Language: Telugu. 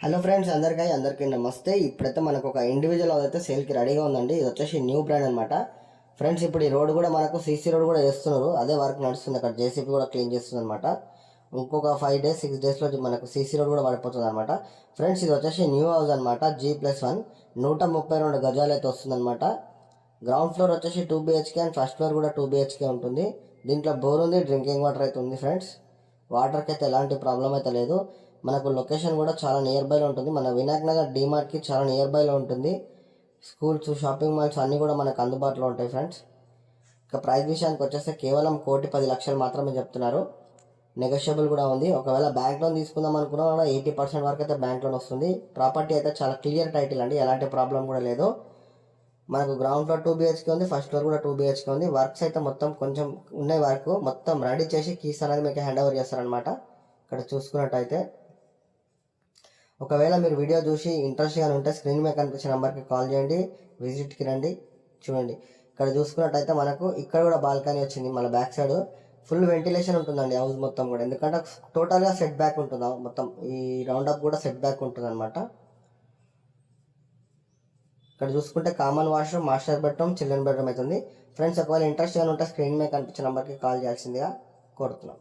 హలో ఫ్రెండ్స్, అందరికీ నమస్తే. ఇప్పుడైతే మనకు ఒక ఇండివిజువల్ హౌస్ అయితే సేల్కి రెడీగా ఉందండి. ఇది వచ్చేసి న్యూ బ్రాండ్ అనమాట. ఫ్రెండ్స్, ఇప్పుడు ఈ రోడ్ కూడా మనకు సీసీ రోడ్ కూడా చేస్తున్నారు. అదే వర్క్ నడుస్తుంది. అక్కడ జేసీపీ కూడా క్లీన్ చేస్తుంది అనమాట. ఇంకొక 5 days 6 daysలో మనకు సీసీ రోడ్ కూడా పడిపోతుంది అనమాట. ఫ్రెండ్స్, ఇది వచ్చేసి న్యూ హౌస్ అనమాట. G+1 132 గజాలు అయితే వస్తుంది అనమాట. గ్రౌండ్ ఫ్లోర్ వచ్చేసి 2 BHK అండ్ ఫస్ట్ ఫ్లోర్ కూడా 2 BHK ఉంటుంది. దీంట్లో బోర్ ఉంది, డ్రింకింగ్ వాటర్ అయితే ఉంది. ఫ్రెండ్స్, వాటర్కి అయితే ఎలాంటి ప్రాబ్లం అయితే లేదు. మనకు లొకేషన్ కూడా చాలా నియర్ బైలో ఉంటుంది. మన వినాయక్ నగర్ డీమార్ట్కి చాలా నియర్ బైలో ఉంటుంది. స్కూల్స్, షాపింగ్ మాల్స్ అన్నీ కూడా మనకు అందుబాటులో ఉంటాయి. ఫ్రెండ్స్, ఇక ప్రైస్ విషయానికి వచ్చేస్తే కేవలం 1,10,00,000 మాత్రమే చెప్తున్నారు. నెగోషియబుల్ కూడా ఉంది. ఒకవేళ బ్యాంక్ లోన్ తీసుకుందాం అనుకున్నా కూడా 80% వరకు అయితే బ్యాంక్ లోన్ వస్తుంది. ప్రాపర్టీ అయితే చాలా క్లియర్ టైటిల్ అండి, ఎలాంటి ప్రాబ్లం కూడా లేదు. మనకు గ్రౌండ్ ఫ్లోర్ 2 BHK ఉంది, ఫస్ట్ ఫ్లోర్ కూడా 2 BHK ఉంది. వర్క్స్ అయితే మొత్తం కొంచెం ఉన్నాయి. వర్క్ మొత్తం రెడీ చేసి కీస్ అనేది మీకు హ్యాండ్ ఓవర్ చేస్తారనమాట. ఇక్కడ చూసుకున్నట్టయితే, ఒకవేళ మీరు వీడియో చూసి ఇంట్రెస్ట్గా ఉంటే స్క్రీన్ మీద కనిపించిన నెంబర్కి కాల్ చేయండి, విజిట్కి రండి. చూడండి, ఇక్కడ చూసుకున్నట్టయితే మనకు ఇక్కడ కూడా బాల్కనీ వచ్చింది. మన బ్యాక్ సైడ్ ఫుల్ వెంటిలేషన్ ఉంటుందండి హౌస్ మొత్తం కూడా, ఎందుకంటే టోటల్గా సెట్ బ్యాక్ ఉంటుంది. మొత్తం ఈ రౌండప్ కూడా సెట్ బ్యాక్ ఉంటుంది అనమాట. ఇక్కడ చూసుకుంటే common washroom, master bedroom, children bedroom అవుతుంది. ఫ్రెండ్స్, ఒకవేళ ఇంట్రెస్ట్గా ఉంటే స్క్రీన్ మీద కనిపించిన నెంబర్కి కాల్ చేయాల్సిందిగా కోరుతున్నాం.